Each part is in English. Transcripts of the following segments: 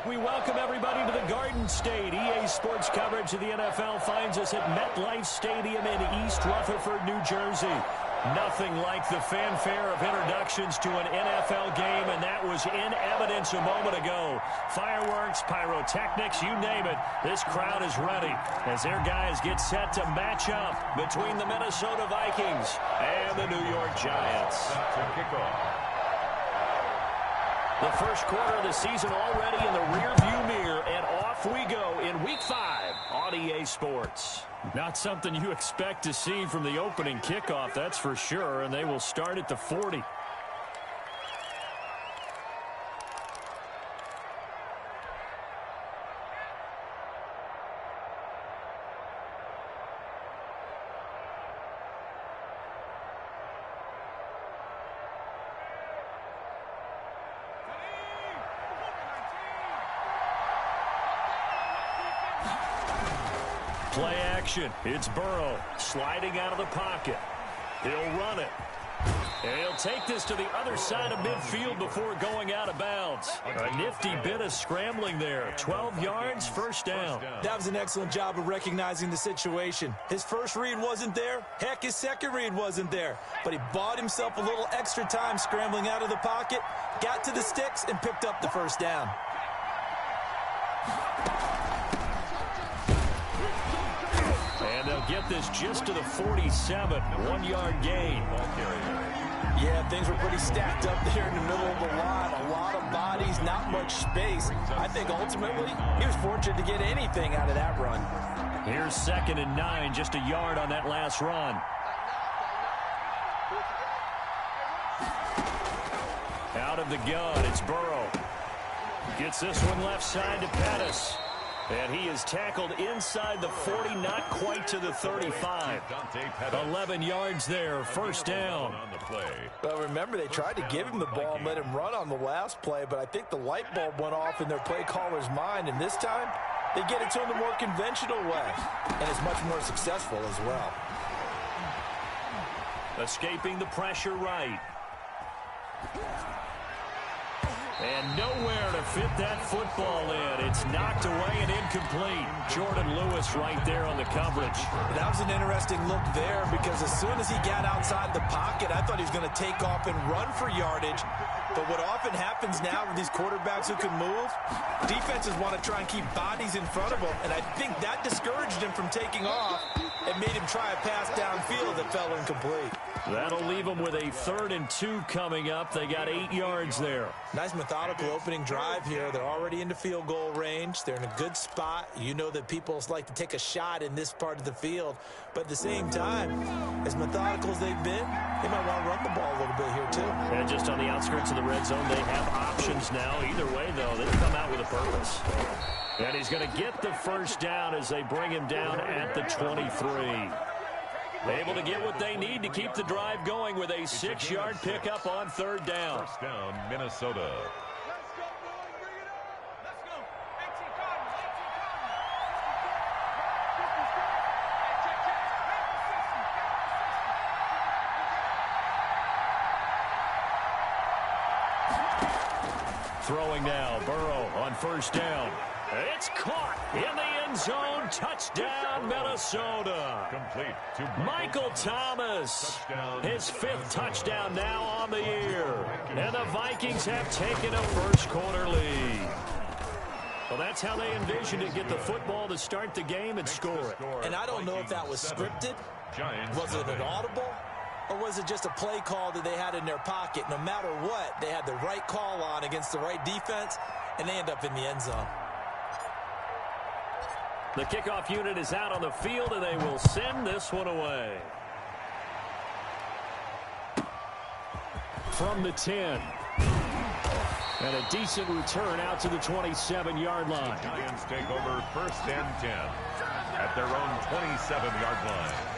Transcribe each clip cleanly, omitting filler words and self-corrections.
We welcome everybody to the Garden State. EA Sports coverage of the NFL finds us at MetLife Stadium in East Rutherford, New Jersey. Nothing like the fanfare of introductions to an NFL game, and that was in evidence a moment ago. Fireworks, pyrotechnics, you name it. This crowd is ready as their guys get set to match up between the Minnesota Vikings and the New York Giants. The first quarter of the season already in the rearview mirror, and off we go in Week 5 on EA Sports. Not something you expect to see from the opening kickoff, that's for sure, and they will start at the 40. Play action. It's Burrow sliding out of the pocket. He'll run it. And he'll take this to the other side of midfield before going out of bounds. A nifty bit of scrambling there. 12 yards, first down. That was an excellent job of recognizing the situation. His first read wasn't there. Heck, his second read wasn't there. But he bought himself a little extra time scrambling out of the pocket, got to the sticks, and picked up the first down. They'll get this just to the 47, 1-yard gain. Yeah, things were pretty stacked up there in the middle of the line. A lot of bodies, not much space. I think ultimately he was fortunate to get anything out of that run. Here's 2nd and 9, just a yard on that last run. Out of the gun, it's Burrow. Gets this one left side to Pettis. And he is tackled inside the 40, not quite to the 35. 11 yards there, first down. Well, remember, they tried to give him the ball and let him run on the last play, but I think the light bulb went off in their play caller's mind, and this time they get it to him the more conventional way, and it's much more successful as well. Escaping the pressure right. And nowhere to fit that football in. It's knocked away and incomplete. Jordan Lewis right there on the coverage. That was an interesting look there because as soon as he got outside the pocket, I thought he was going to take off and run for yardage. But what often happens now with these quarterbacks who can move, defenses want to try and keep bodies in front of them. And I think that discouraged him from taking off and made him try a pass downfield that fell incomplete. That'll leave them with a 3rd and 2 coming up. They got 8 yards there. Nice methodical opening drive here. They're already into field goal range. They're in a good spot. You know that people like to take a shot in this part of the field. But at the same time, as methodical as they've been, they might want to run the ball a little bit here too. And just on the outskirts of the red zone, they have options now. Either way, though, they've come out with a purpose. And he's going to get the first down as they bring him down at the 23. Able to get what they need to keep the drive going with a 6-yard pickup on 3rd down. First down, Minnesota. Throwing now, Burrow on 1st down. It's caught in the end zone. Touchdown, Minnesota. Complete to Michael Thomas. His 5th touchdown now on the year. And the Vikings have taken a first-quarter lead. Well, that's how they envisioned it. Get the football to start the game and score it. And I don't know if that was scripted. Was it an audible? Or was it just a play call that they had in their pocket? No matter what, they had the right call on against the right defense, and they end up in the end zone. The kickoff unit is out on the field, and they will send this one away. From the 10. And a decent return out to the 27-yard line. Giants take over 1st and 10 at their own 27-yard line.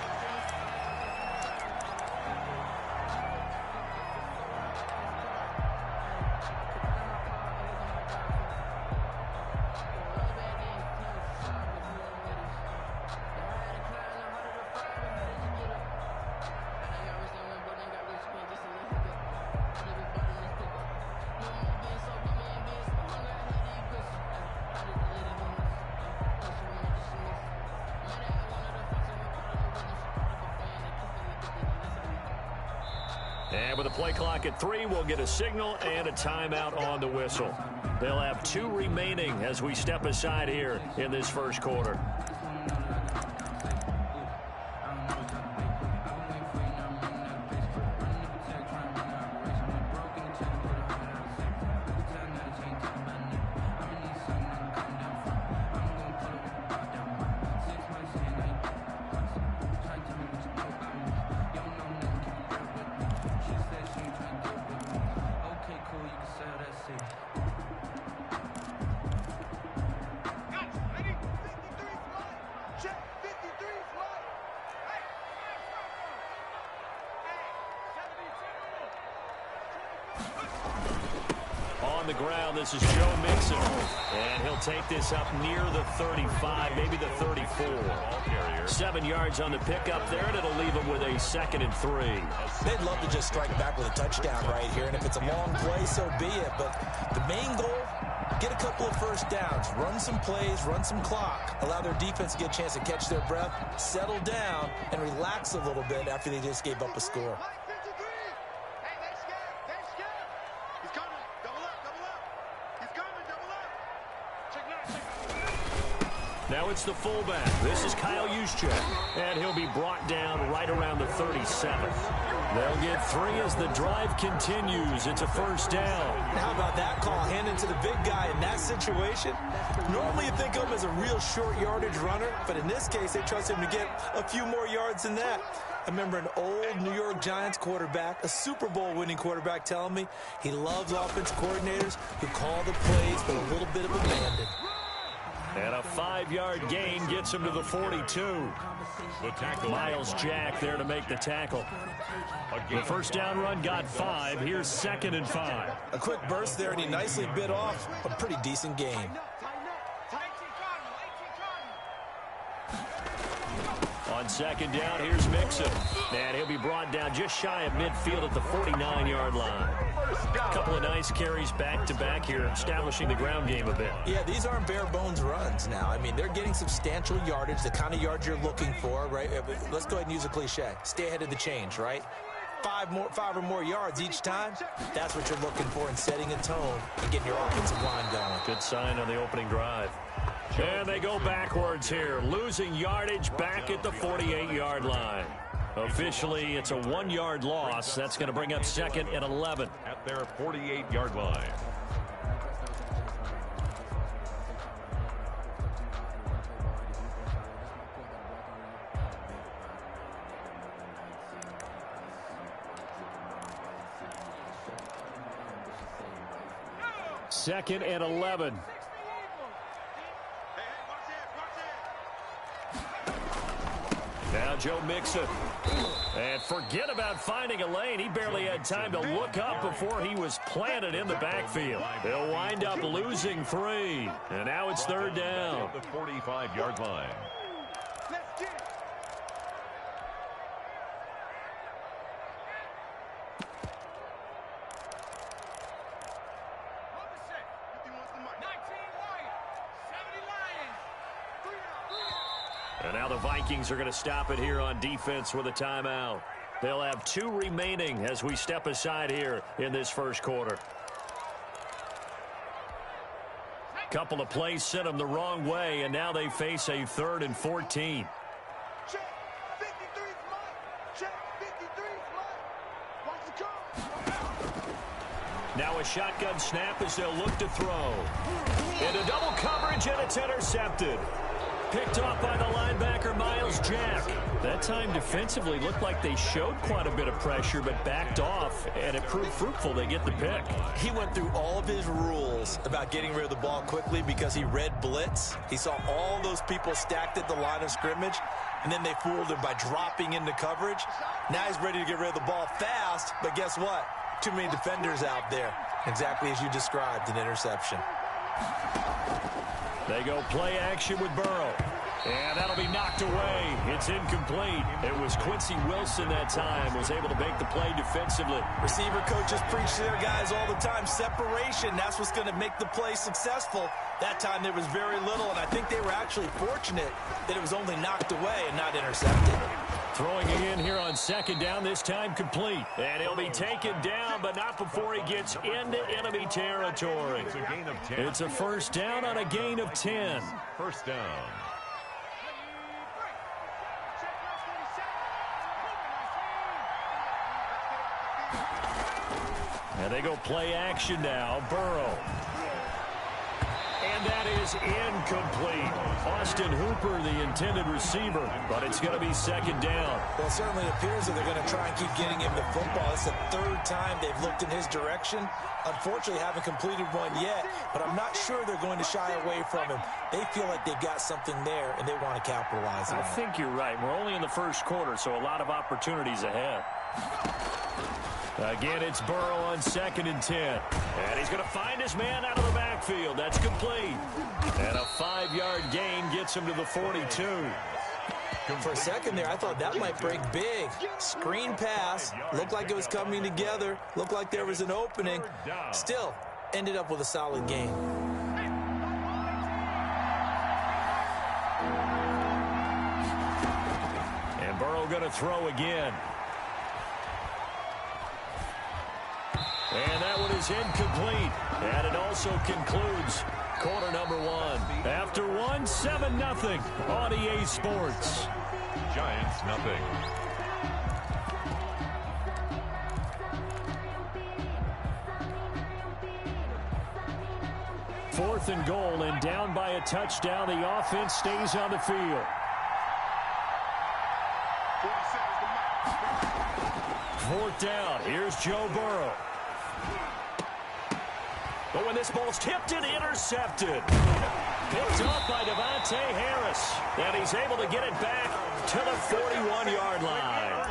And with the play clock at 3, we'll get a signal and a timeout on the whistle. They'll have 2 remaining as we step aside here in this first quarter. On the ground, this is Joe Mixon. And he'll take this up near the 35, maybe the 34. 7 yards on the pickup there, and it'll leave him with a 2nd and 3. They'd love to just strike back with a touchdown right here, and if it's a long play, so be it. But the main goal, get a couple of first downs, run some plays, run some clock, allow their defense to get a chance to catch their breath, settle down, and relax a little bit after they just gave up a score. Now it's the fullback. This is Kyle Juszczyk, and he'll be brought down right around the 37. They'll get 3 as the drive continues. It's a first down. How about that call? Hand it to the big guy in that situation. Normally you think of him as a real short yardage runner, but in this case they trust him to get a few more yards than that. I remember an old New York Giants quarterback, a Super Bowl winning quarterback, telling me he loves offense coordinators who call the plays with a little bit of abandon. And a 5-yard gain gets him to the 42. Miles Jack there to make the tackle. The first down run got 5. Here's 2nd and 5. A quick burst there, and he nicely bit off a pretty decent gain. On 2nd down, here's Mixon. And he'll be brought down just shy of midfield at the 49-yard line. A couple of nice carries back-to-back here, establishing the ground game a bit. Yeah, these aren't bare-bones runs now. I mean, they're getting substantial yardage, the kind of yards you're looking for, right? Let's go ahead and use a cliche. Stay ahead of the change, right? 5 or more yards each time, that's what you're looking for in setting a tone and getting your offensive line going. Good sign on the opening drive. And they go backwards here, losing yardage back at the 48-yard line. Officially, it's a 1-yard loss. That's going to bring up 2nd and 11. At their 48-yard line. Second and 11. Now Joe Mixon. And forget about finding a lane. He barely had time to look up before he was planted in the backfield. They'll wind up losing 3. And now it's 3rd down. The 45-yard line. And now the Vikings are going to stop it here on defense with a timeout. They'll have 2 remaining as we step aside here in this first quarter. Couple of plays sent them the wrong way, and now they face a 3rd and 14. Now a shotgun snap as they'll look to throw. Into double coverage, and it's intercepted. Picked off by the linebacker, Miles Jack. That time defensively looked like they showed quite a bit of pressure, but backed off, and it proved fruitful. They get the pick. He went through all of his rules about getting rid of the ball quickly because he read blitz. He saw all those people stacked at the line of scrimmage, and then they fooled him by dropping into coverage. Now he's ready to get rid of the ball fast, but guess what? Too many defenders out there. Exactly as you described, an interception. They go play action with Burrow. And that'll be knocked away. It's incomplete. It was Quincy Wilson that time was able to make the play defensively. Receiver coaches preach to their guys all the time. Separation, that's what's going to make the play successful. That time there was very little, and I think they were actually fortunate that it was only knocked away and not intercepted. Throwing again here on second down, this time complete. And he'll be taken down, but not before he gets into enemy territory. It's a gain of 10. It's a first down on a gain of 10. First down. And they go play action now. Burrow. And that is incomplete. Austin Hooper, the intended receiver, but it's going to be second down. Well, it certainly appears that they're going to try and keep getting him the football. It's the third time they've looked in his direction. Unfortunately, haven't completed one yet, but I'm not sure they're going to shy away from him. They feel like they've got something there, and they want to capitalize on it. I think you're right. We're only in the first quarter, so a lot of opportunities ahead. Again, it's Burrow on second and 10. And he's going to find his man out of the backfield. That's complete. And a 5-yard gain gets him to the 42. For a second there, I thought that might break big. Screen pass. Looked like it was coming together. Looked like there was an opening. Still, ended up with a solid gain. And Burrow going to throw again. And that one is incomplete. And it also concludes quarter number one. After one, 7-0 on EA Sports. Giants, nothing. Fourth and goal, and down by a touchdown. The offense stays on the field. Fourth down. Here's Joe Burrow. But when this ball's tipped and intercepted. Picked up by Devontae Harris. And he's able to get it back to the 41-yard line.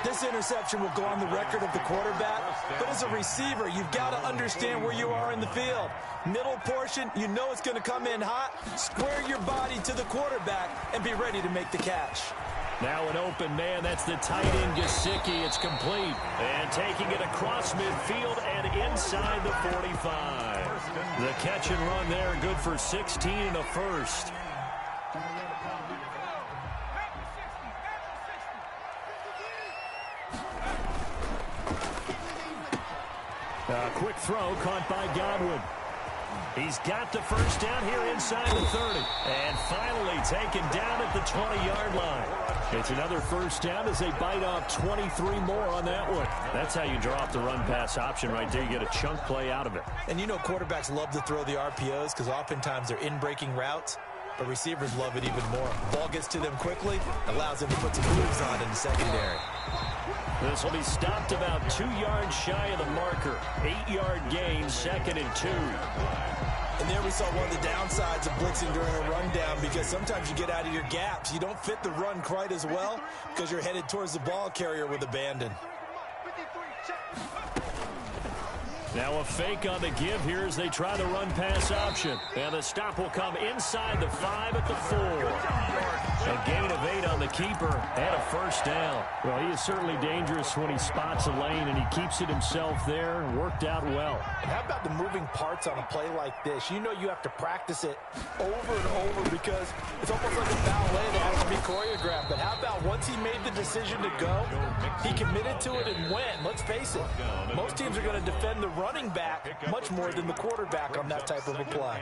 This interception will go on the record of the quarterback. But as a receiver, you've got to understand where you are in the field. Middle portion, you know it's going to come in hot. Square your body to the quarterback and be ready to make the catch. Now an open man, that's the tight end, Gesicki. It's complete. And taking it across midfield and inside the 45. The catch and run there, good for 16 and a first. A quick throw caught by Godwin. He's got the first down here inside the 30. And finally taken down at the 20-yard line. It's another first down as they bite off 23 more on that one. That's how you draw off the run-pass option right there. You get a chunk play out of it. And you know quarterbacks love to throw the RPOs because oftentimes they're in-breaking routes. But receivers love it even more. Ball gets to them quickly, allows them to put some moves on in the secondary. This will be stopped about 2 yards shy of the marker. 8-yard gain, second and 2. And there we saw one of the downsides of blitzing during a rundown because sometimes you get out of your gaps. You don't fit the run quite as well because you're headed towards the ball carrier with abandon. Now a fake on the give here as they try the run-pass option. And the stop will come inside the 5 at the 4. A gain of 8 on the keeper and a first down. Well, he is certainly dangerous when he spots a lane, and he keeps it himself there. Worked out well. And how about the moving parts on a play like this? You know you have to practice it over and over because it's almost like a ballet that has to be choreographed. But how about once he made the decision to go, he committed to it and went. Let's face it, most teams are going to defend the running back much more than the quarterback on that type of a play.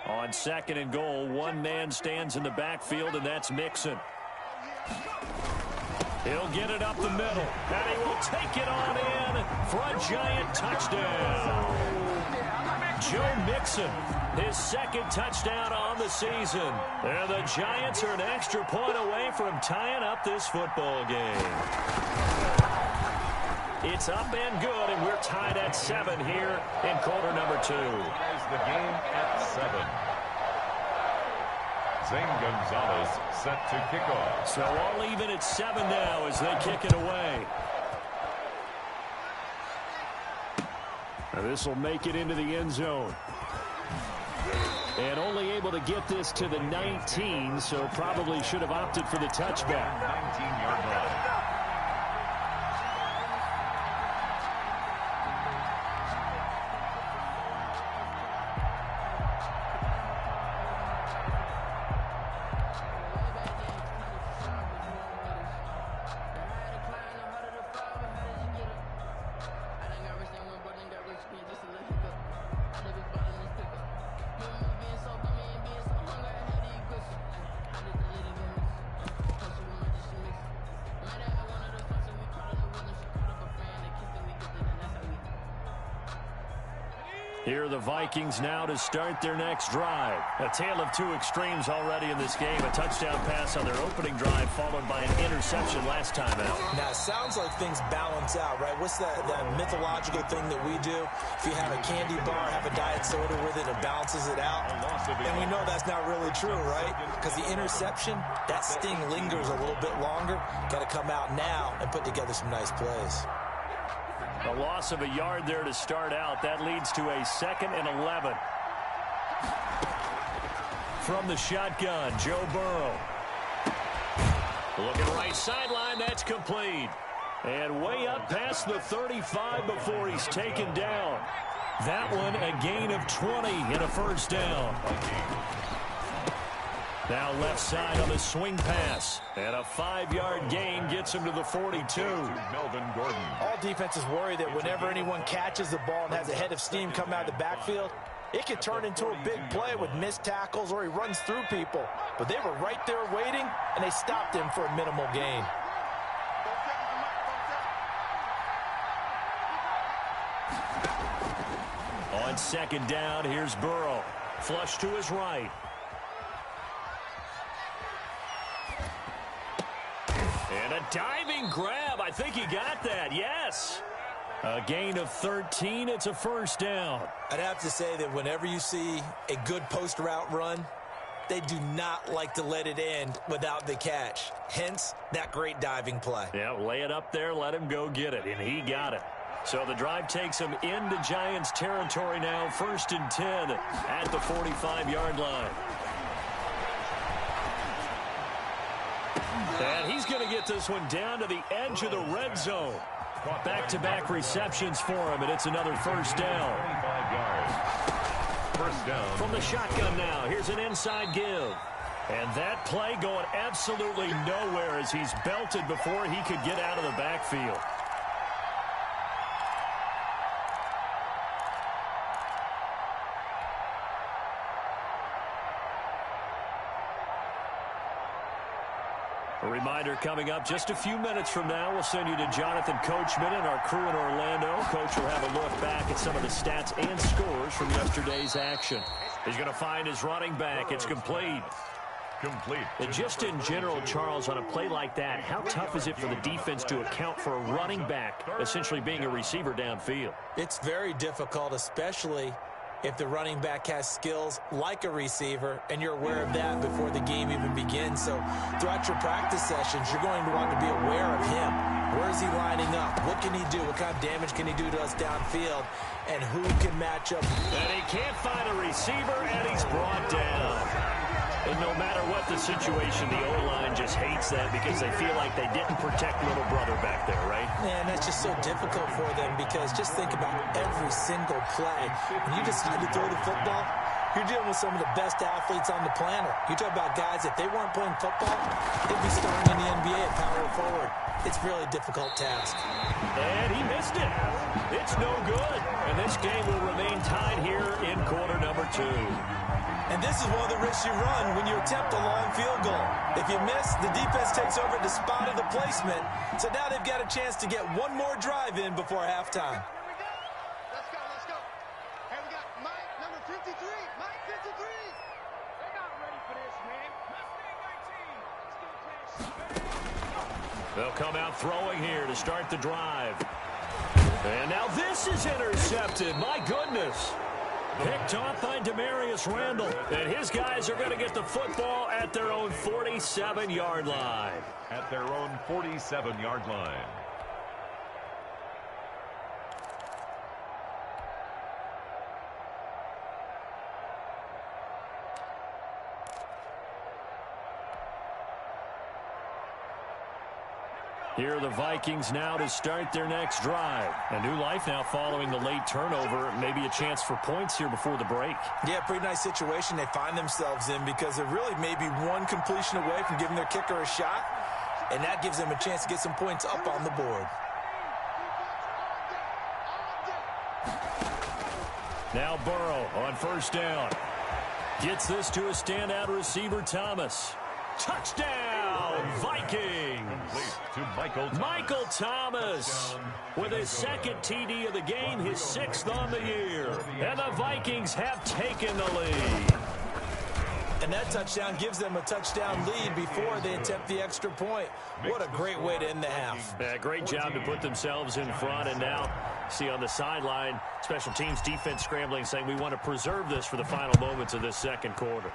On second and goal, one man stands in the backfield, and that's Mixon. He'll get it up the middle, and he will take it on in for a Giant touchdown. Joe Mixon, his second touchdown on the season. And the Giants are an extra point away from tying up this football game. It's up and good, and we're tied at 7 here in quarter number 2. Ties the game at 7. Zane Gonzalez set to kick off. So all even at 7 now as they kick it away. This will make it into the end zone. And only able to get this to the 19, so probably should have opted for the touchback. 19-yard line. Here are the Vikings now to start their next drive. A tale of two extremes already in this game. A touchdown pass on their opening drive, followed by an interception last time out. Now, it sounds like things balance out, right? What's that mythological thing that we do? If you have a candy bar, have a diet soda with it, it balances it out. And we know that's not really true, right? Because the interception, that sting lingers a little bit longer. Got to come out now and put together some nice plays. A loss of a yard there to start out. That leads to a 2nd and 11. From the shotgun, Joe Burrow. Looking right sideline, that's complete. And way up past the 35 before he's taken down. That one a gain of 20 and a first down. Now left side on the swing pass. And a 5-yard gain gets him to the 42. Melvin Gordon. All defenses worry that whenever anyone catches the ball and has a head of steam come out of the backfield, it can turn into a big play with missed tackles or he runs through people. But they were right there waiting, and they stopped him for a minimal gain. On 2nd down, here's Burrow. Flush to his right. And a diving grab. I think he got that. Yes. A gain of 13. It's a first down. I'd have to say that whenever you see a good post route run, they do not like to let it end without the catch. Hence, that great diving play. Yeah, lay it up there, let him go get it, and he got it. So the drive takes him into Giants territory now, 1st and 10 at the 45-yard line. And he's going to get this one down to the edge of the red zone. Back-to-back receptions for him, and it's another first down. 25 yards. First down. From the shotgun now, here's an inside give. And that play going absolutely nowhere as he's belted before he could get out of the backfield. A reminder coming up just a few minutes from now, we'll send you to Jonathan Coachman and our crew in Orlando. Coach will have a look back at some of the stats and scores from yesterday's action. He's going to find his running back. It's complete. And just in general, Charles, on a play like that, how tough is it for the defense to account for a running back essentially being a receiver downfield? It's very difficult, especially if the running back has skills like a receiver, and you're aware of that before the game even begins. So throughout your practice sessions, you're going to want to be aware of him. Where is he lining up? What can he do? What kind of damage can he do to us downfield? And who can match up? And he can't find a receiver, and he's brought down. And no matter what the situation, the O-line just hates that because they feel like they didn't protect little brother back there, right? Man, that's just so difficult for them because just think about every single play. When you decide to throw the football, you're dealing with some of the best athletes on the planet. You talk about guys, if they weren't playing football, they'd be starting in the NBA at power forward. It's a really difficult task. And he missed it. It's no good. And this game will remain tied here in quarter number 2. And this is one of the risks you run when you attempt a long field goal. If you miss, the defense takes over the spot of the placement. So now they've got a chance to get one more drive in before halftime. Let's go. Hey, we got Mike, number 53. Mike, 53. They're not ready for this, man. Mustang 19. Let's They'll come out throwing here to start the drive. And now this is intercepted. My goodness. Picked off by Demarius Randall. And his guys are going to get the football at their own 47-yard line. At their own 47-yard line. Here are the Vikings now to start their next drive. A new life now following the late turnover. Maybe a chance for points here before the break. Yeah, pretty nice situation they find themselves in because they're really maybe one completion away from giving their kicker a shot, and that gives them a chance to get some points up on the board. Now Burrow on first down. Gets this to a standout receiver, Thomas. Touchdown! Vikings. Michael Thomas with his second TD of the game, his 6th on the year. And the Vikings have taken the lead. And that touchdown gives them a touchdown lead before they attempt the extra point. What a great way to end the half. Yeah, great job to put themselves in front. And now, see on the sideline, special teams defense scrambling, saying we want to preserve this for the final moments of this second quarter.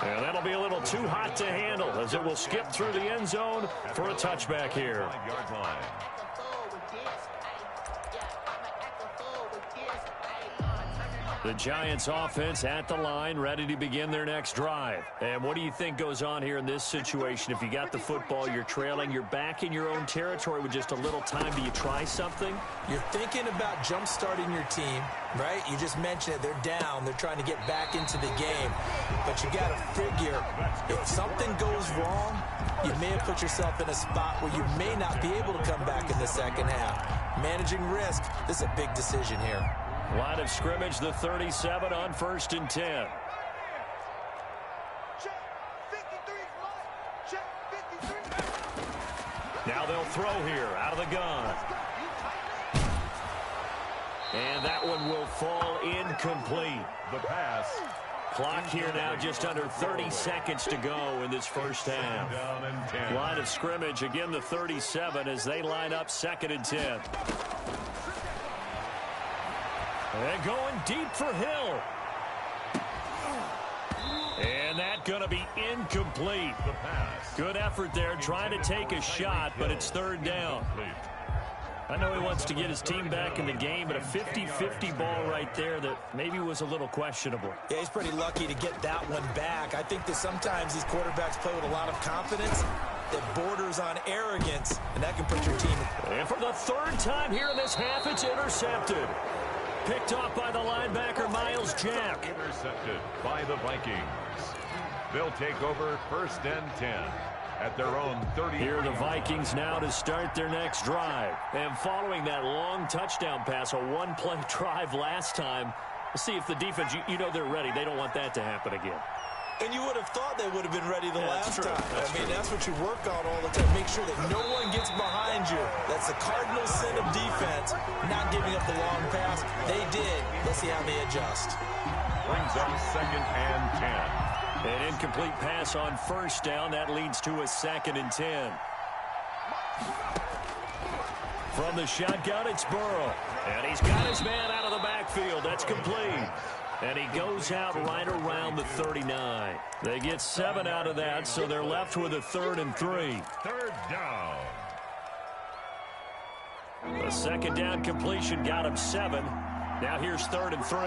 And that'll be a little too hot to handle as it will skip through the end zone for a touchback here. The Giants offense at the line, ready to begin their next drive. And what do you think goes on here in this situation? If you got the football, you're trailing, you're back in your own territory with just a little time. Do you try something? You're thinking about jump-starting your team, right? You just mentioned it. They're down. They're trying to get back into the game. But you got to figure, if something goes wrong, you may have put yourself in a spot where you may not be able to come back in the second half. Managing risk, this is a big decision here. Line of scrimmage, the 37 on 1st and 10. Now they'll throw here out of the gun. And that one will fall incomplete. The pass. Clock here now just under 30 seconds to go in this first half. Line of scrimmage, again the 37 as they line up 2nd and 10. And going deep for Hill. And that going to be incomplete. Good effort there trying to take a shot, but it's 3rd down. I know he wants to get his team back in the game, but a 50-50 ball right there that maybe was a little questionable. Yeah, he's pretty lucky to get that one back. I think that sometimes these quarterbacks play with a lot of confidence that borders on arrogance, and that can put your team. And for the 3rd time here in this half, it's intercepted. Picked off by the linebacker, Miles Jack. Intercepted by the Vikings. They'll take over 1st and 10 at their own 30. Here are the Vikings now to start their next drive. And following that long touchdown pass, a one-play drive last time, we'll see if the defense, you know they're ready. They don't want that to happen again. And you would have thought they would have been ready the last time. That's what you work on all the time. Make sure that no one gets behind you. That's the cardinal sin of defense, not giving up the long pass. They did. Let's see how they adjust. Brings up 2nd and 10. An incomplete pass on 1st down. That leads to a 2nd and 10. From the shotgun, it's Burrow. And he's got his man out of the backfield. That's complete. And he goes out right around the 39. They get 7 out of that, so they're left with a 3rd and 3. 3rd down. The 2nd down completion got him 7. Now here's 3rd and 3.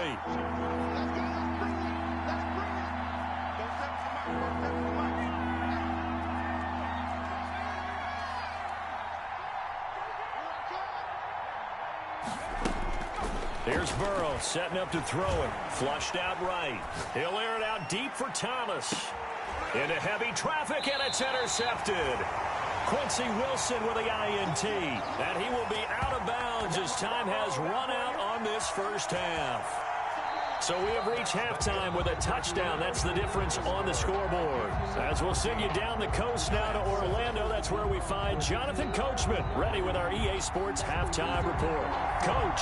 Here's Burrow setting up to throw it. Flushed out right. He'll air it out deep for Thomas. Into heavy traffic, and it's intercepted. Quincy Wilson with the INT. And he will be out of bounds as time has run out on this first half. So we have reached halftime with a touchdown. That's the difference on the scoreboard. As we'll send you down the coast now to Orlando, that's where we find Jonathan Coachman, ready with our EA Sports Halftime Report. Coach.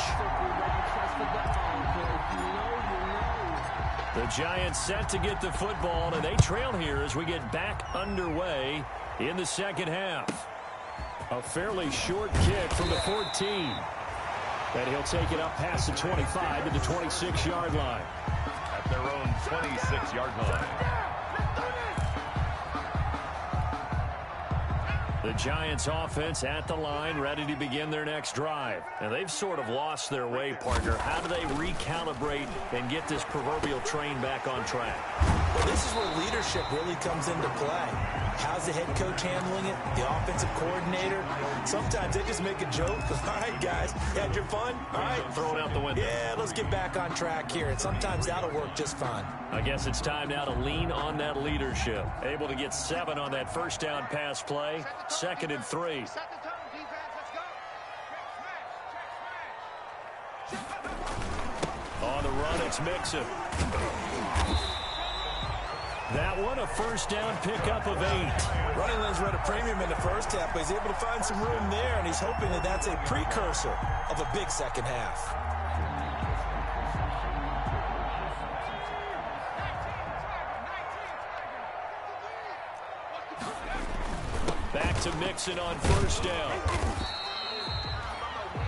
The Giants set to get the football, and they trail here as we get back underway in the second half. A fairly short kick from the 14. And he'll take it up past the 25 to the 26-yard line. At their own 26-yard line. The Giants offense at the line, ready to begin their next drive. And they've sort of lost their way, partner. How do they recalibrate and get this proverbial train back on track? Well, this is where leadership really comes into play. How's the head coach handling it? The offensive coordinator? Sometimes they just make a joke. All right, guys, had your fun? All right. Throw it out the window. Yeah, let's get back on track here. And sometimes that'll work just fine. I guess it's time now to lean on that leadership. Able to get 7 on that first down pass play. 2nd and 3. On the run, it's Mixon. That one, a first down pickup of 8. Running lanes were at a premium in the first half, but he's able to find some room there, and he's hoping that that's a precursor of a big second half. Back to Mixon on first down.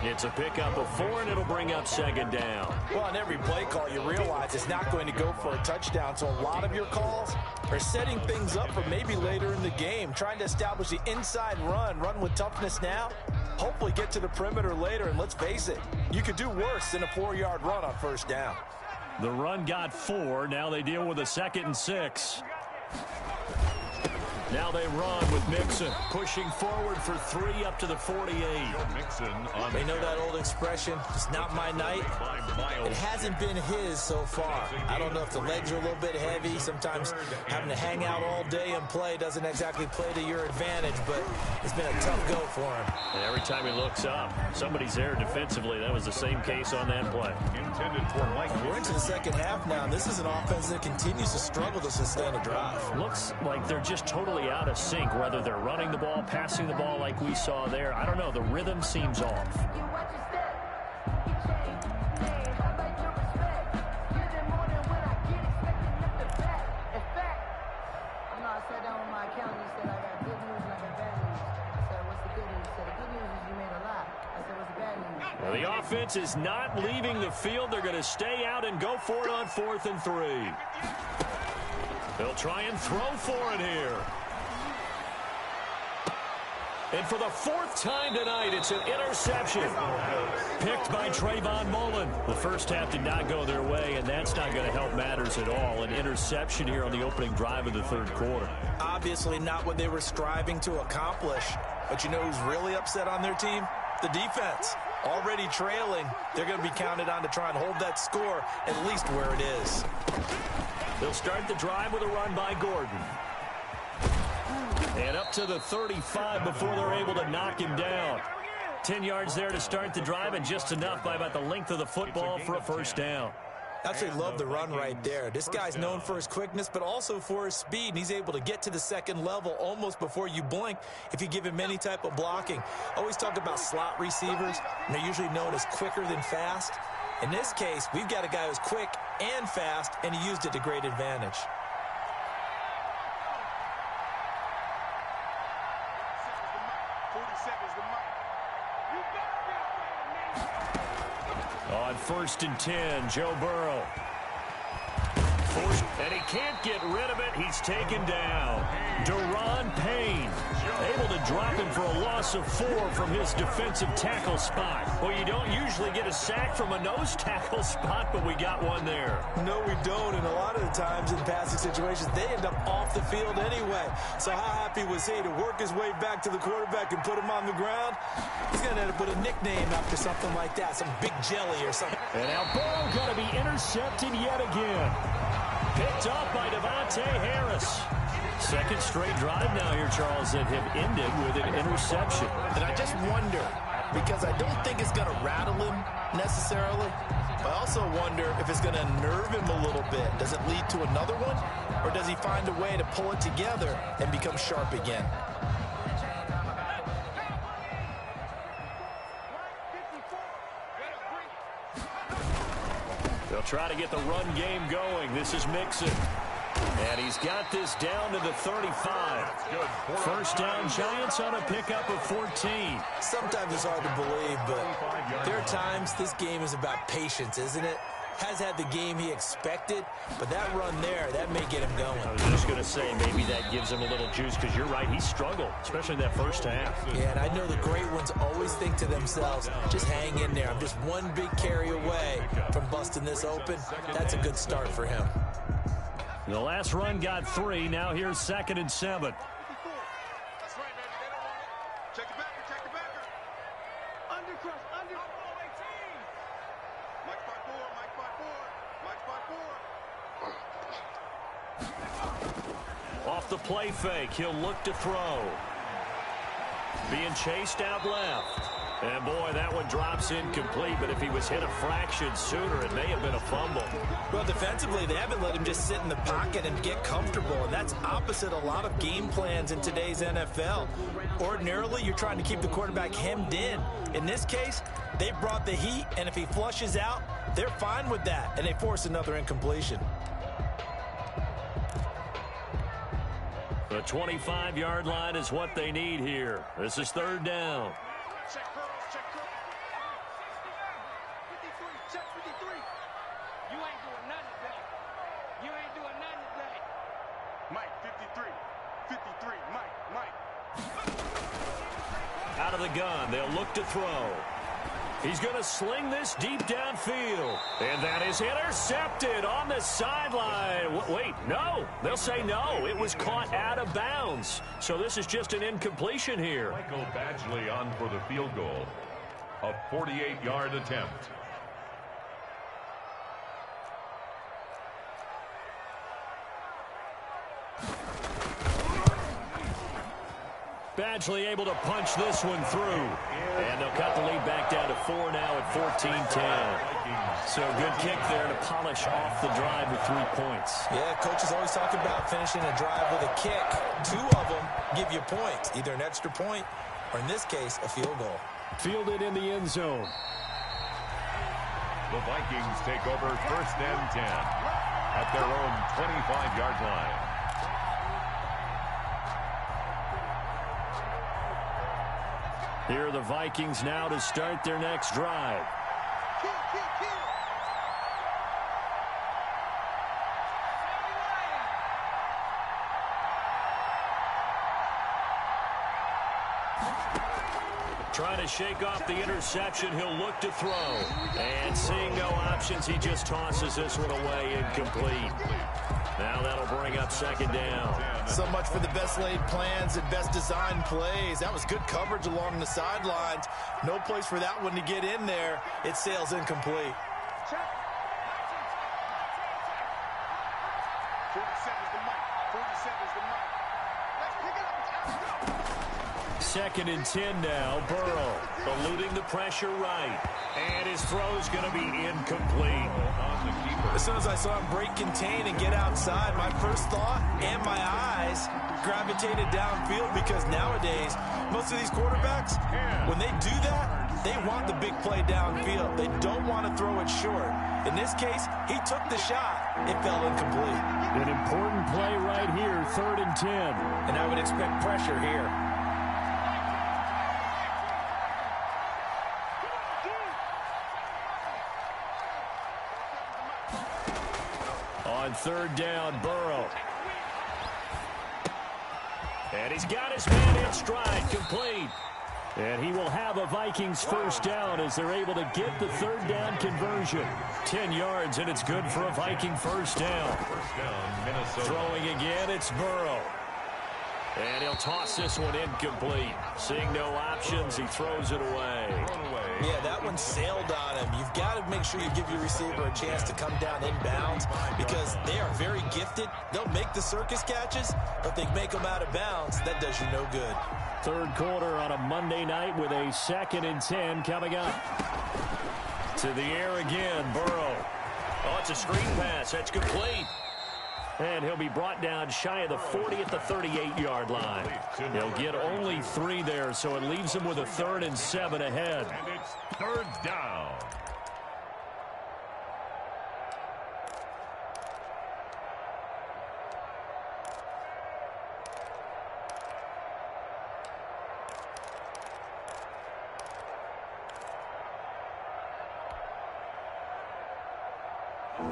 It's a pickup of 4, and it'll bring up second down. Well, on every play call, you realize it's not going to go for a touchdown, so a lot of your calls are setting things up for maybe later in the game, trying to establish the inside run with toughness now, hopefully get to the perimeter later, and let's face it, you could do worse than a 4-yard run on first down. The run got 4. Now they deal with a 2nd and 6. Now they run with Mixon, pushing forward for 3 up to the 48. They know that old expression, it's not my night. It hasn't been his so far. I don't know if the legs are a little bit heavy. Sometimes having to hang out all day and play doesn't exactly play to your advantage, but it's been a tough go for him. And every time he looks up, somebody's there defensively. That was the same case on that play. We're into the second half now, and this is an offense that continues to struggle to sustain a drive. Looks like they're just totally out of sync, whether they're running the ball, passing the ball like we saw there. I don't know. The rhythm seems off. Well, the offense is not leaving the field. They're going to stay out and go for it on 4th and 3. They'll try and throw for it here. And for the 4th time tonight, it's an interception. Picked by Trayvon Mullen. The first half did not go their way, and that's not going to help matters at all. An interception here on the opening drive of the 3rd quarter. Obviously not what they were striving to accomplish. But you know who's really upset on their team? The defense. Already trailing. They're going to be counted on to try and hold that score at least where it is. They'll start the drive with a run by Gordon. And up to the 35 before they're able to knock him down. 10 yards there to start the drive, and just enough by about the length of the football for a first down. Absolutely love the run right there. This guy's known for his quickness, but also for his speed. And he's able to get to the second level almost before you blink if you give him any type of blocking. Always talk about slot receivers, and they're usually known as quicker than fast. In this case, we've got a guy who's quick and fast, and he used it to great advantage. On 1st and 10, Joe Burrow. And he can't get rid of it. He's taken down. Deron Payne able to drop him for a loss of 4 from his defensive tackle spot. Well, you don't usually get a sack from a nose tackle spot, but we got one there. No, we don't, and a lot of the times in passing situations, they end up off the field anyway. So how happy was he to work his way back to the quarterback and put him on the ground? He's going to end up with a nickname after something like that, some big jelly or something. And now Burrow going to be intercepted yet again. Picked up by Devontae Harris. 2nd straight drive now here, Charles, that have ended with an interception. And I just wonder, because I don't think it's going to rattle him necessarily, but I also wonder if it's going to nerve him a little bit. Does it lead to another one, or does he find a way to pull it together and become sharp again? They'll try to get the run game going. This is Mixon. And he's got this down to the 35. First down, Giants on a pickup of 14. Sometimes it's hard to believe, but there are times this game is about patience, isn't it? Has had the game he expected, but that run there, that may get him going. I was just going to say, maybe that gives him a little juice, because you're right, he struggled, especially in that first half. Yeah, and I know the great ones always think to themselves, just hang in there. I'm just one big carry away from busting this open. That's a good start for him. The last run got 3. Now here's 2nd and 7. That's right, baby. They don't want it. Check the backer. Check the backer. Under crush. Under. Mike spot 4. Mike spot 4. Off the play fake, he'll look to throw. Being chased out left. And boy, that one drops incomplete, but if he was hit a fraction sooner, it may have been a fumble. Well, defensively, they haven't let him just sit in the pocket and get comfortable, and that's opposite a lot of game plans in today's NFL. Ordinarily, you're trying to keep the quarterback hemmed in. In this case, they brought the heat, and if he flushes out, they're fine with that, and they force another incompletion. The 25-yard line is what they need here. This is third down. Check curls, check curls. 53, check 53. You ain't doing nothing today. You ain't doing nothing today. Mike, 53. 53, Mike. Out of the gun, they'll look to throw. He's going to sling this deep downfield. And that is intercepted on the sideline. Wait, no. They'll say no. It was caught out of bounds. So this is just an incompletion here. Michael Badgley on for the field goal. A 48-yard attempt. Badgley able to punch this one through. And they'll cut the lead back down to 4 now at 14-10. So good kick there to polish off the drive with 3 points. Yeah, coaches always talk about finishing a drive with a kick. 2 of them give you points, either an extra point or, in this case, a field goal. Fielded in the end zone. The Vikings take over first and 10 at their own 25-yard line. Here are the Vikings now to start their next drive. Trying to shake off the interception, he'll look to throw. And seeing no options, he just tosses this one away, incomplete. Now that'll bring up second down. So much for the best laid plans and best designed plays. That was good coverage along the sidelines. No place for that one to get in there. It sails incomplete. 47's the mic. 47's the mic. Let's pick it up. Second and 10 now. Burrow eluding the pressure right. And his throw's going to be incomplete. As soon as I saw him break contain and get outside, my first thought and my eyes gravitated downfield, because nowadays, most of these quarterbacks, when they do that, they want the big play downfield. They don't want to throw it short. In this case, he took the shot. It fell incomplete. An important play right here, third and 10. And I would expect pressure here. On third down, Burrow. And he's got his man in stride, complete. And he will have a Vikings first down as they're able to get the third down conversion. 10 yards, and it's good for a Viking first down. First down, Minnesota. Throwing again, it's Burrow. And he'll toss this one incomplete. Seeing no options, he throws it away. Yeah, that one sailed on him. You've got to make sure you give your receiver a chance to come down inbounds, because they are very gifted. They'll make the circus catches, but they make them out of bounds. That does you no good. Third quarter on a Monday night with a second and 10 coming up. To the air again, Burrow. Oh, it's a screen pass. That's complete. And he'll be brought down shy of the 40 at the 38-yard line. He'll get only 3 there, so it leaves him with a 3rd and 7 ahead. And it's third down.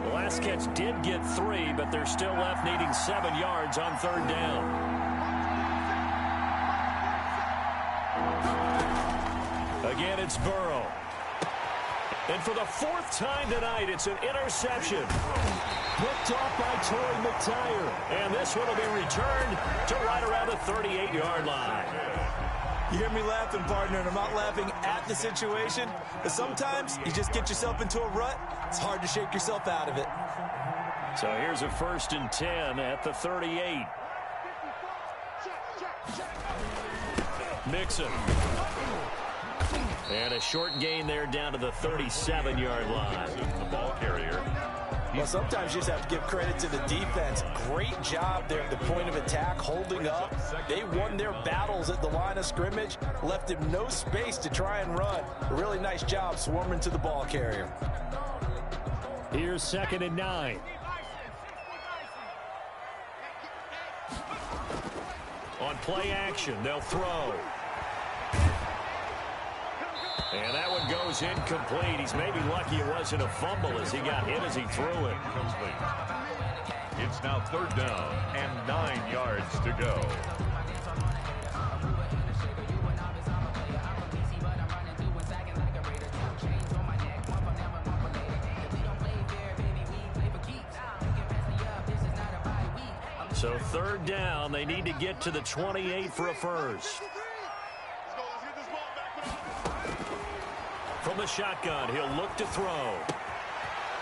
The last catch did get 3, but they're still left needing 7 yards on third down. Again, it's Burrow. And for the 4th time tonight, it's an interception. Picked off by Torrey McTyer. And this one will be returned to right around the 38-yard line. You hear me laughing, partner, and I'm not laughing at the situation, but sometimes you just get yourself into a rut. It's hard to shake yourself out of it. So here's a 1st and 10 at the 38. Mixon. And a short gain there down to the 37-yard line. The ball carrier. Well, sometimes you just have to give credit to the defense. Great job there at the point of attack, holding up. They won their battles at the line of scrimmage, left him no space to try and run. A really nice job swarming to the ball carrier. Here's 2nd and 9. On play action, they'll throw. And that one goes incomplete. He's maybe lucky it wasn't a fumble as he got hit as he threw it. Complete. It's now 3rd down and 9 yards to go. So 3rd down, they need to get to the 28 for a first. From the shotgun, he'll look to throw.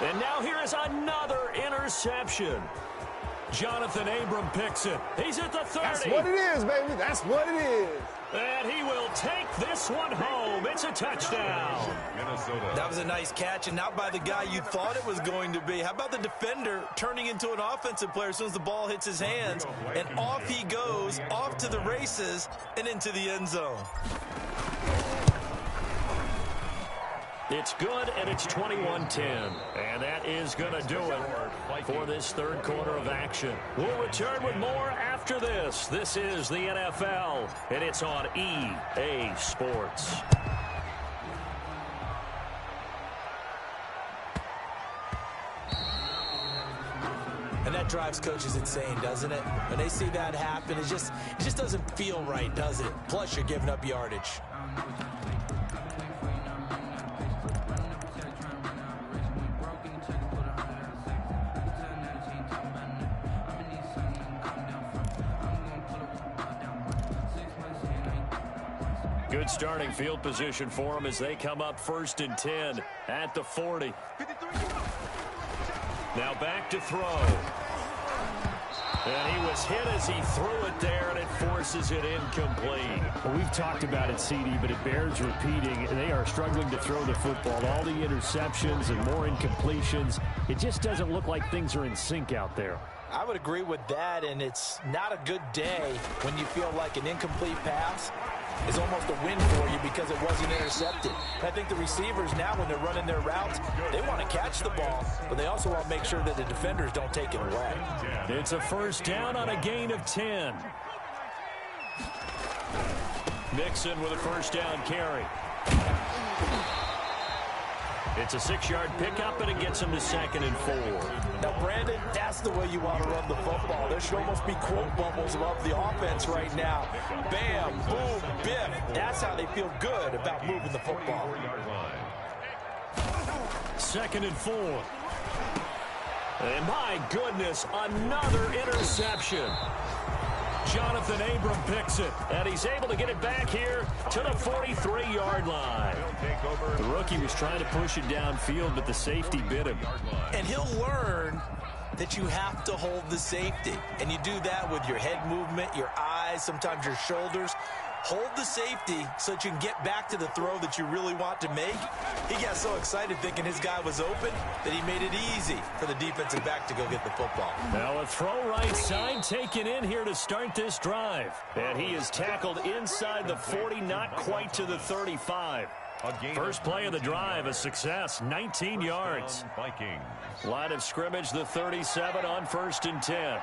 And now here is another interception. Jonathan Abram picks it. He's at the 30. That's what it is, baby. That's what it is. And he will take this one home. It's a touchdown. Minnesota. That was a nice catch, and not by the guy you thought it was going to be. How about the defender turning into an offensive player as soon as the ball hits his hands, and off he goes, off to the races, and into the end zone. It's good, and it's 21-10. And that is going to do it for this 3rd quarter of action. We'll return with more after this. This is the NFL, and it's on EA Sports. And that drives coaches insane, doesn't it? When they see that happen, it just doesn't feel right, does it? Plus, you're giving up yardage. Good starting field position for them as they come up 1st and 10 at the 40. Now back to throw. And he was hit as he threw it there, and it forces it incomplete. Well, we've talked about it, CD, but it bears repeating. They are struggling to throw the football. All the interceptions and more incompletions. It just doesn't look like things are in sync out there. I would agree with that, and it's not a good day when you feel like an incomplete pass is almost a win for you because it wasn't intercepted. And I think the receivers now, when they're running their routes, they want to catch the ball, but they also want to make sure that the defenders don't take it away. It's a 1st down on a gain of 10. Mixon with a 1st down carry. It's a 6-yard pickup, and it gets him to 2nd and 4. Now, Brandon, that's the way you want to run the football. There should almost be quote bubbles above the offense right now. Bam, boom, biff. That's how they feel good about moving the football. 2nd and 4. And my goodness, another interception. Jonathan Abram picks it, and he's able to get it back here to the 43-yard line. The rookie was trying to push it downfield, but the safety bit him. And he'll learn that you have to hold the safety. And you do that with your head movement, your eyes, sometimes your shoulders. Hold the safety so that you can get back to the throw that you really want to make. He got so excited thinking his guy was open that he made it easy for the defensive back to go get the football. Now a throw right side taken in here to start this drive. And he is tackled inside the 40, not quite to the 35. First play of the drive, a success, 19 yards. Vikings. Line of scrimmage, the 37 on 1st and 10.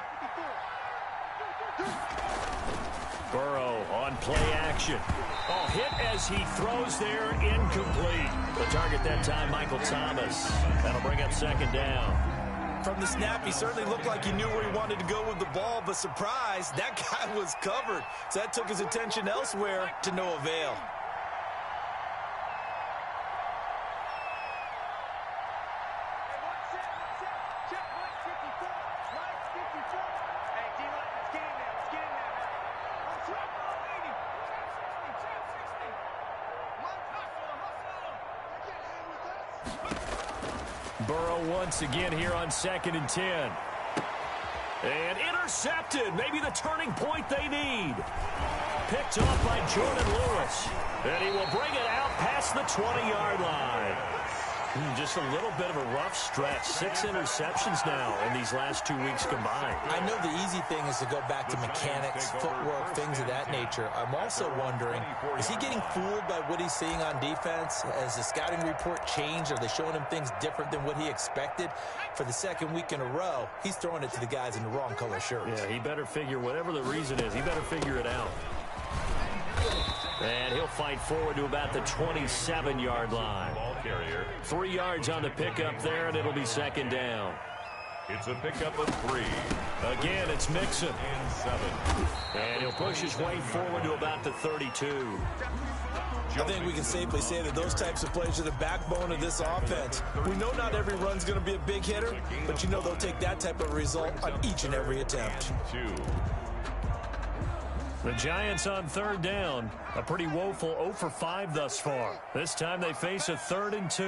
Burrow on play action. Oh, hit as he throws there, incomplete. The target that time, Michael Thomas. That'll bring up 2nd down. From the snap, he certainly looked like he knew where he wanted to go with the ball, but surprise, that guy was covered. So that took his attention elsewhere to no avail. Burrow once again here on 2nd and 10. And intercepted. Maybe the turning point they need. Picked off by Jordan Lewis. And he will bring it out past the 20-yard line. Just a little bit of a rough stretch. 6 interceptions now in these last 2 weeks combined. I know the easy thing is to go back to mechanics, footwork, things of that nature. I'm also wondering, is he getting fooled by what he's seeing on defense? Has the scouting report changed? Are they showing him things different than what he expected? For the second week in a row, he's throwing it to the guys in the wrong color shirts. Yeah, he better figure, whatever the reason is, he better figure it out. And he'll fight forward to about the 27-yard line. Ball carrier. 3 yards on the pickup there, and it'll be second down. It's a pickup of 3. Again, it's Mixon. And 7. And he'll push his way forward to about the 32. I think we can safely say that those types of plays are the backbone of this offense. We know not every run's going to be a big hitter, but you know they'll take that type of result on each and every attempt. 2. The Giants on third down. A pretty woeful 0 for 5 thus far. This time they face a 3rd and 2.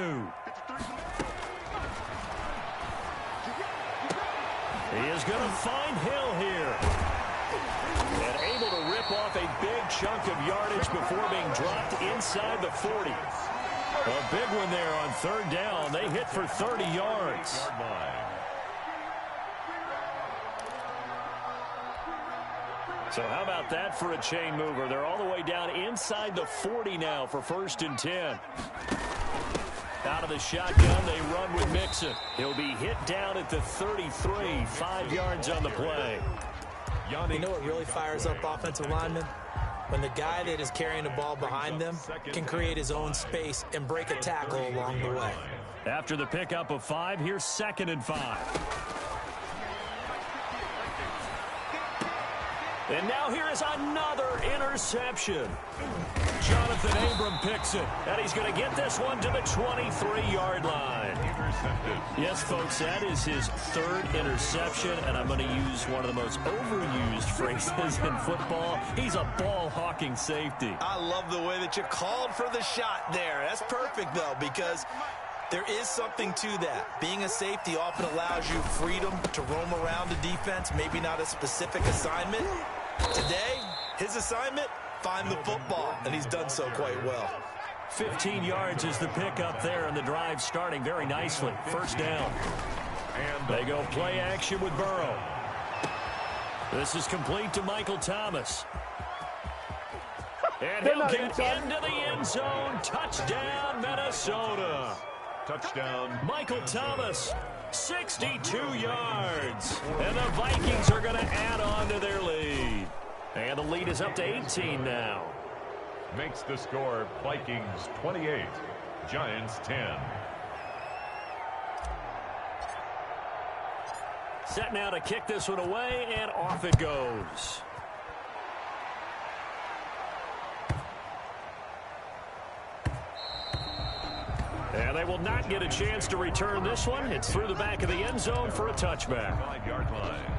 He is going to find Hill here. And able to rip off a big chunk of yardage before being dropped inside the 40. A big one there on third down. They hit for 30 yards. So how about that for a chain mover? They're all the way down inside the 40 now for 1st and 10. Out of the shotgun, they run with Mixon. He'll be hit down at the 33, 5 yards on the play. You know what really fires up offensive linemen? When the guy that is carrying the ball behind them can create his own space and break a tackle along the way. After the pickup of 5, here's 2nd and 5. And now here is another interception. Jonathan Abram picks it, and he's going to get this one to the 23-yard line. Intercepted. Yes, folks, that is his 3rd interception, and I'm going to use one of the most overused phrases in football. He's a ball-hawking safety. I love the way that you called for the shot there. That's perfect, though, because there is something to that. Being a safety often allows you freedom to roam around the defense, maybe not a specific assignment. Today, his assignment, find the football, and he's done so quite well. 15 yards is the pickup there, and the drive starting very nicely. 1st down. And They go play action with Burrow. This is complete to Michael Thomas. And he'll get into the end zone. Touchdown, Minnesota. touchdown. Michael Thomas, 62 yards. And the Vikings are going to add on to their lead. And the lead is up to 18 now. Makes the score Vikings 28, Giants 10. Set now to kick this one away, and off it goes. And they will not get a chance to return this one. It's through the back of the end zone for a touchback. 5-yard line.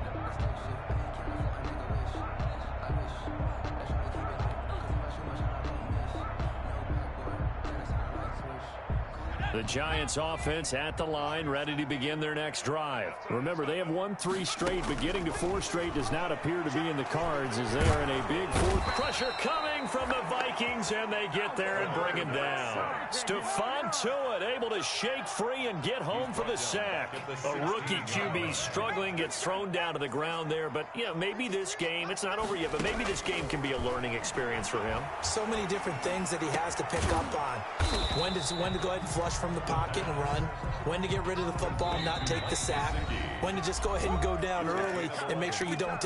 The Giants offense at the line, ready to begin their next drive. Remember, they have won 3 straight, but getting to 4 straight does not appear to be in the cards as they are in a big fourth. Pressure coming from the Vikings, and they get there and bring him down. Stephon Tuitt able to shake free and get home for the sack. A rookie QB struggling, gets thrown down to the ground there, but yeah, maybe this game, it's not over yet, but maybe this game can be a learning experience for him. So many different things that he has to pick up on. When to go ahead and flush from the pocket and run, when to get rid of the football and not take the sack, when to just go ahead and go down early and make sure you don't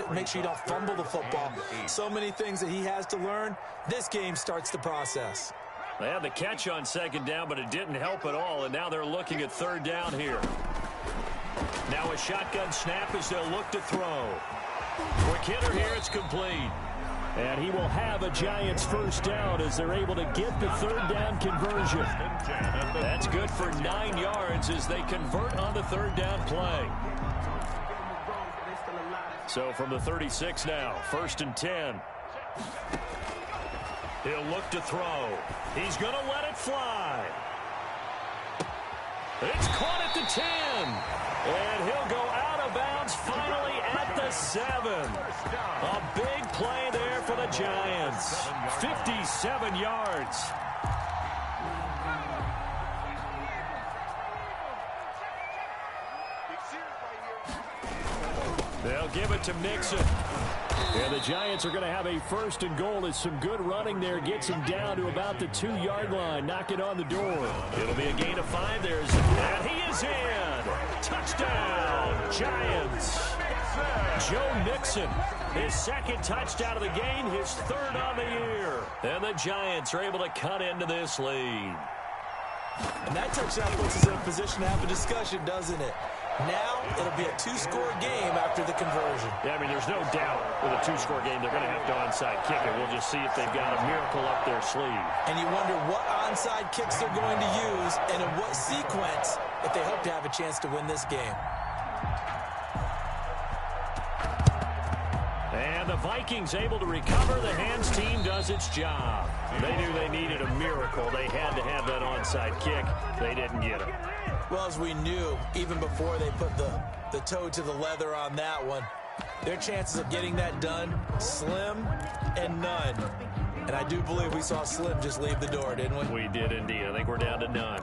fumble the football. So many things that he has to learn. This game starts the process. They had the catch on second down, but it didn't help at all, and now they're looking at third down here. Now a shotgun snap as they'll look to throw. Quick hitter here, it's complete. And he will have a Giants first down as they're able to get the third down conversion. That's good for 9 yards as they convert on the third down play. So from the 36 now, 1st and 10. He'll look to throw. He's going to let it fly. It's caught at the 10. And he'll go out of bounds finally at the 7. A big play there for the Giants. 57 yards. They'll give it to Mixon. And the Giants are going to have a first and goal as some good running there gets him down to about the 2-yard line. Knock it on the door. It'll be a gain of 5. And he is in. Touchdown, Giants. Joe Mixon, his second touchdown of the game, his third on the year. And the Giants are able to cut into this lead. And that touchdown puts us in a position to have a discussion, doesn't it? Now it'll be a 2-score game after the conversion. Yeah, I mean, there's no doubt with a 2-score game they're going to have to onside kick it. We'll just see if they've got a miracle up their sleeve. And you wonder what onside kicks they're going to use and in what sequence if they hope to have a chance to win this game. And the Vikings able to recover. The hands team does its job. They knew they needed a miracle. They had to have that onside kick. They didn't get it. Well, as we knew, even before they put the toe to the leather on that one, their chances of getting that done, slim and none. And I do believe we saw Slim just leave the door, didn't we? We did indeed. I think we're down to none.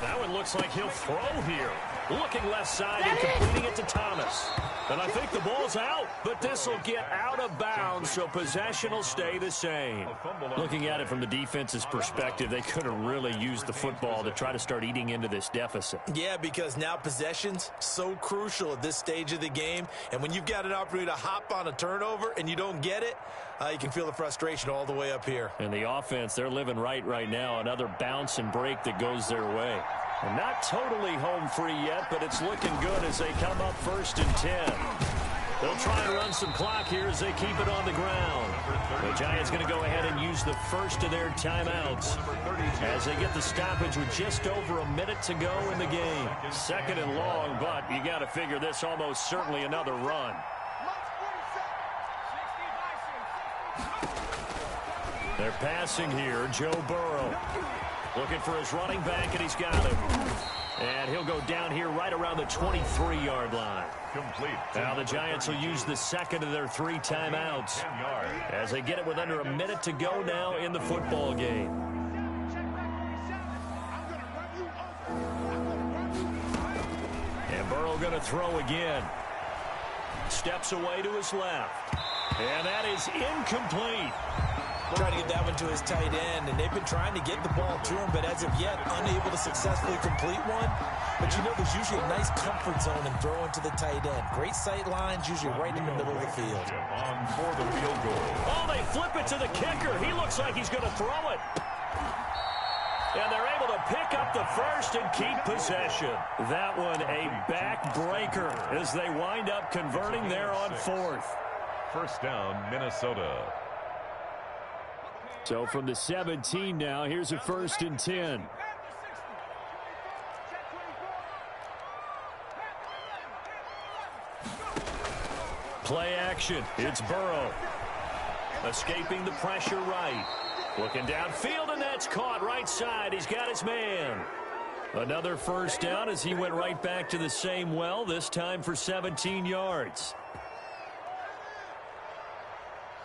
That one looks like he'll throw here. Looking left side and completing it to Thomas. And I think the ball's out, but this will get out of bounds, so possession will stay the same. Looking at it from the defense's perspective, they could have really used the football to try to start eating into this deficit. Yeah, because now possession's so crucial at this stage of the game. And when you've got an opportunity to hop on a turnover and you don't get it, you can feel the frustration all the way up here. And the offense, they're living right now. Another bounce and break that goes their way. And not totally home free yet, but it's looking good as they come up 1st and 10. They'll try and run some clock here as they keep it on the ground. The Giants going to go ahead and use the first of their timeouts as they get the stoppage with just over a minute to go in the game. 2nd and long, but you got to figure this almost certainly another run. They're passing here. Joe Burrow looking for his running back, and he's got him. And he'll go down here right around the 23-yard line. Complete. Now the Giants will use the second of their 3 timeouts as they get it with under a minute to go now in the football game. And Burrow going to throw again. Steps away to his left. And that is incomplete. Trying to get that one to his tight end, and they've been trying to get the ball to him, but as of yet, unable to successfully complete one. But you know, there's usually a nice comfort zone in throwing to the tight end. Great sight lines, usually right in the middle of the field. On for the field goal. Oh, they flip it to the kicker. He looks like he's going to throw it. And they're able to pick up the first and keep possession. That one a backbreaker as they wind up converting there on 4th. First down, Minnesota. So from the 17 now, here's a 1st and 10. Play action. It's Burrow. Escaping the pressure right. Looking downfield, and that's caught right side. He's got his man. Another first down as he went right back to the same well, this time for 17 yards.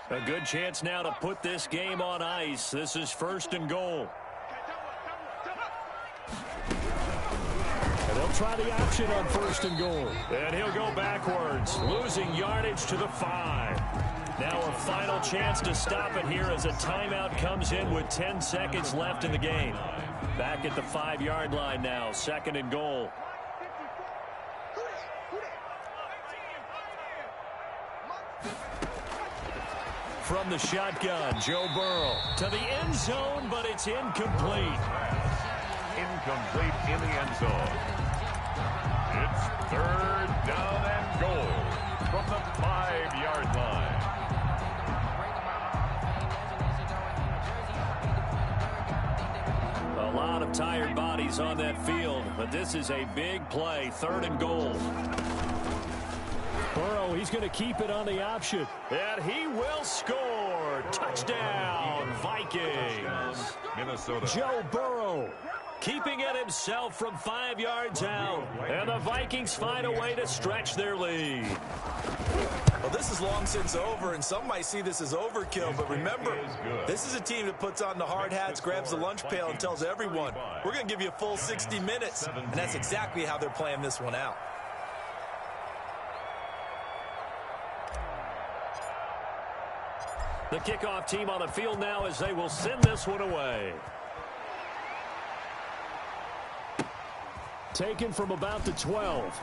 A good chance now to put this game on ice. This is 1st and goal. And they'll try the option on 1st and goal. And he'll go backwards, losing yardage to the 5. Now a final chance to stop it here as a timeout comes in with 10 seconds left in the game. Back at the 5-yard line now, 2nd and goal. From the shotgun, Joe Burrow to the end zone, but it's incomplete. Incomplete in the end zone. It's 3rd down and goal from the 5-yard line. A lot of tired bodies on that field, but this is a big play, 3rd and goal. Burrow, he's going to keep it on the option. And he will score. Touchdown, Vikings. Minnesota. Joe Burrow keeping it himself from 5 yards out. And the Vikings find a way to stretch their lead. Well, this is long since over, and some might see this as overkill. But remember, this is a team that puts on the hard hats, grabs the lunch pail, and tells everyone, we're going to give you a full 60 minutes. And that's exactly how they're playing this one out. The kickoff team on the field now as they will send this one away. Taken from about the 12.